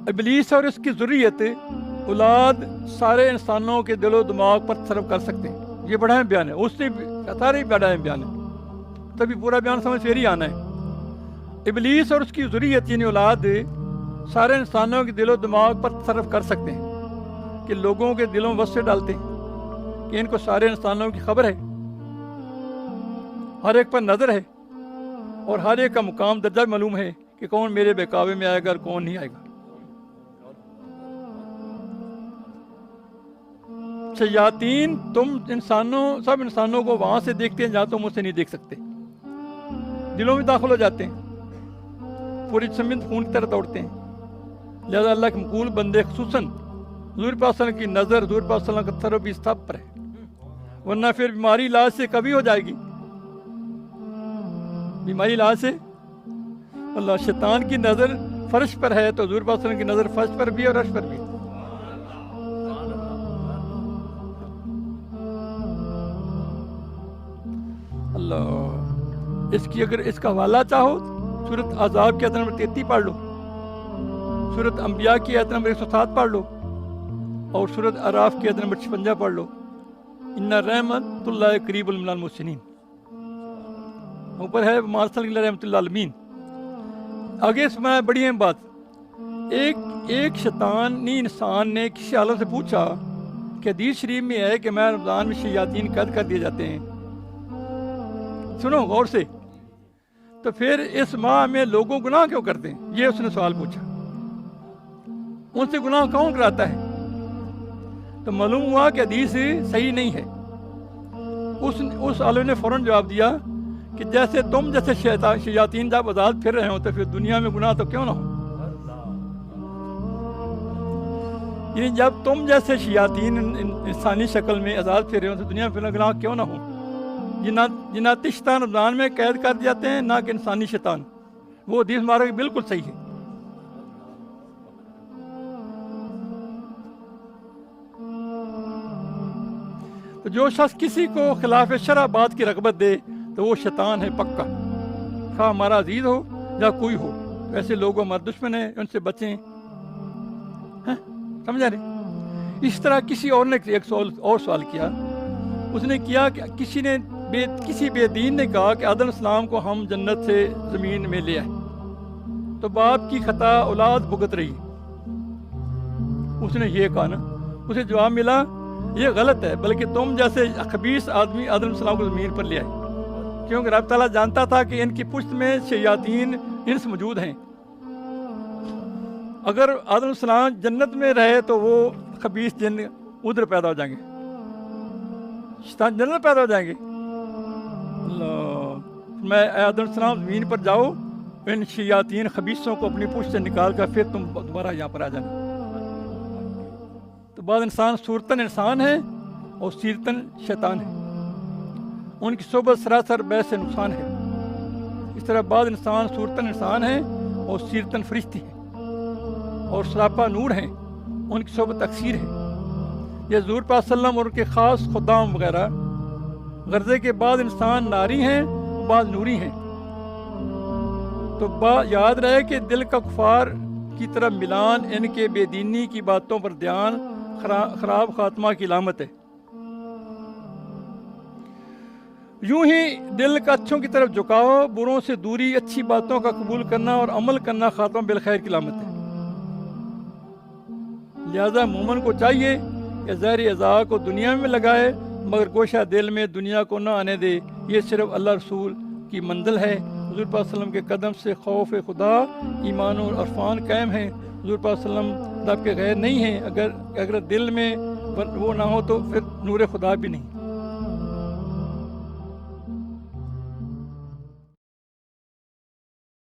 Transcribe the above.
ابلیس اور اس کی ذریت اولاد سارے انسانوں کے دل و دماغ پر تصرف کر سکتے ہیں. یہ بڑا اہم بیان ہے, اس سے سارے بڑا اہم بیان ہے, تبھی پورا بیان سمجھ پھر ہی آنا ہے. ابلیس اور اس کی ذریت یعنی اولاد سارے انسانوں کے دل و دماغ پر تصرف کر سکتے ہیں کہ لوگوں کے دلوں میں وسوسے ڈالتے ہیں کہ ان کو سارے انسانوں کی خبر ہے, ہر ایک پر نظر ہے, اور ہر ایک کا مقام درجہ معلوم ہے کہ کون میرے بہکاوے میں آئے گا اور کون نہیں آئے گا. شیاطین تم سب انسانوں کو وہاں سے دیکھتے ہیں جہاں تم اسے نہیں دیکھ سکتے, دلوں میں داخل ہو جاتے ہیں, پوری جسم خون کی طرح دوڑتے ہیں. لہذا اللہ کے مقبول بندے خصوصاً حضور پاک صلی اللہ علیہ وسلم کی نظر, حضور پاک صلی اللہ علیہ وسلم کا تصرف اس سب پر ہے, ورنہ پھر بیماری علاج سے کبھی ہو جائے گی. بیماری علاج سے اللہ, شیطان کی نظر فرش پر ہے تو حضور پاک صلی اللہ علیہ وسلم کی نظر فرش پر بھی اور عرش پر بھی. اللہ, اس کی اگر اس کا حوالہ چاہو سورۃ احزاب کی آیت نمبر 33 پڑھ لو, سورۃ انبیاء کی آیت نمبر 107 پڑھ لو, اور سورۃ اعراف کی آیت نمبر 56 پڑھ لو. ان رحمت اللہ قریب من المحسنین, اوپر ہے ما ارسلنا الا رحمۃ للعالمین. آگے اس میں بڑی اہم بات, ایک شیطانی انسان نے کسی عالم سے پوچھا کہ حدیث شریف میں ہے کہ میں رمضان میں شیاطین قید کر دیے جاتے ہیں, سنو غور سے, تو پھر اس ماہ میں لوگوں گناہ کیوں کرتے ہیں؟ یہ اس نے سوال پوچھا. ان سے گناہ کون کراتا ہے؟ تو معلوم ہوا کہ حدیث صحیح نہیں ہے. اس عالم نے فوراً جواب دیا کہ جیسے تم جیسے شیاطین جب آزاد پھر رہے ہو تو پھر دنیا میں گناہ تو کیوں نہ ہو. یعنی جب تم جیسے شیاطین انسانی شکل میں آزاد پھر رہے ہو تو دنیا میں گناہ کیوں نہ ہو. جناتی شیطان رمضان میں قید کر جاتے ہیں, نہ کہ انسانی شیطان. وہ حدیث مبارک بالکل صحیح ہے. تو جو شخص کسی کو خلاف شرع بات کی رغبت دے تو وہ شیطان ہے پکا, خواہ ہمارا عزیز ہو یا کوئی ہو. ایسے لوگ ہمارے دشمن ہیں, ان سے بچیں. سمجھا نہیں؟ اس طرح کسی اور نے ایک سوال کیا. اس نے کیا کہ کسی بے دین نے کہا کہ آدم السلام کو ہم جنت سے زمین میں لے آئے تو باپ کی خطا اولاد بھگت رہی. اس نے یہ کہا نا, اسے جواب ملا یہ غلط ہے, بلکہ تم جیسے خبیث آدمی آدم السلام کو زمین پر لے آئے, کیونکہ رب تعالیٰ جانتا تھا کہ ان کی پشت میں شیاطین انس موجود ہیں. اگر آدم السلام جنت میں رہے تو وہ خبیث جن ادھر پیدا ہو جائیں گے, شیطان جنت پیدا ہو جائیں گے. اللہ, میں آدم السلام زمین پر جاؤ, ان شیاطین خبیثوں کو اپنی پشت سے نکال کر پھر تم دوبارہ یہاں پر آ جانا. تو بعض انسان صورتاً انسان ہے اور سیرتاً شیطان ہے, ان کی صحبت سراسر بیس سے نقصان ہے. اس طرح بعض انسان صورتاً انسان ہے اور سیرتاً فرشتے ہیں اور سراپا نور ہیں, ان کی صحبت تکثیر ہے. یہ حضور پاک صلی اللہ علیہ وسلم اور ان کے خاص خدام وغیرہ غرضے کے بعض انسان ناری ہیں, بعض نوری ہیں. تو یاد رہے کہ دل کا کفار کی طرف ملان ان کے بے دینی کی باتوں پر دھیان خراب خاتمہ کی علامت ہے. یوں ہی دل کا اچھوں کی طرف جھکاؤ, بروں سے دوری, اچھی باتوں کا قبول کرنا اور عمل کرنا خاتمہ بالخیر کی علامت ہے. لہذا مومن کو چاہیے کہ زہر اذا کو دنیا میں لگائے مگر گوشہ دل میں دنیا کو نہ آنے دے. یہ صرف اللہ رسول کی منزل ہے. حضور پاک صلی اللہ علیہ وسلم کے قدم سے خوف خدا, ایمان اور عرفان قائم ہیں. حضور پاک صلی اللہ علیہ وسلم رب کے غیر نہیں ہیں. اگر دل میں وہ نہ ہو تو پھر نور خدا بھی نہیں.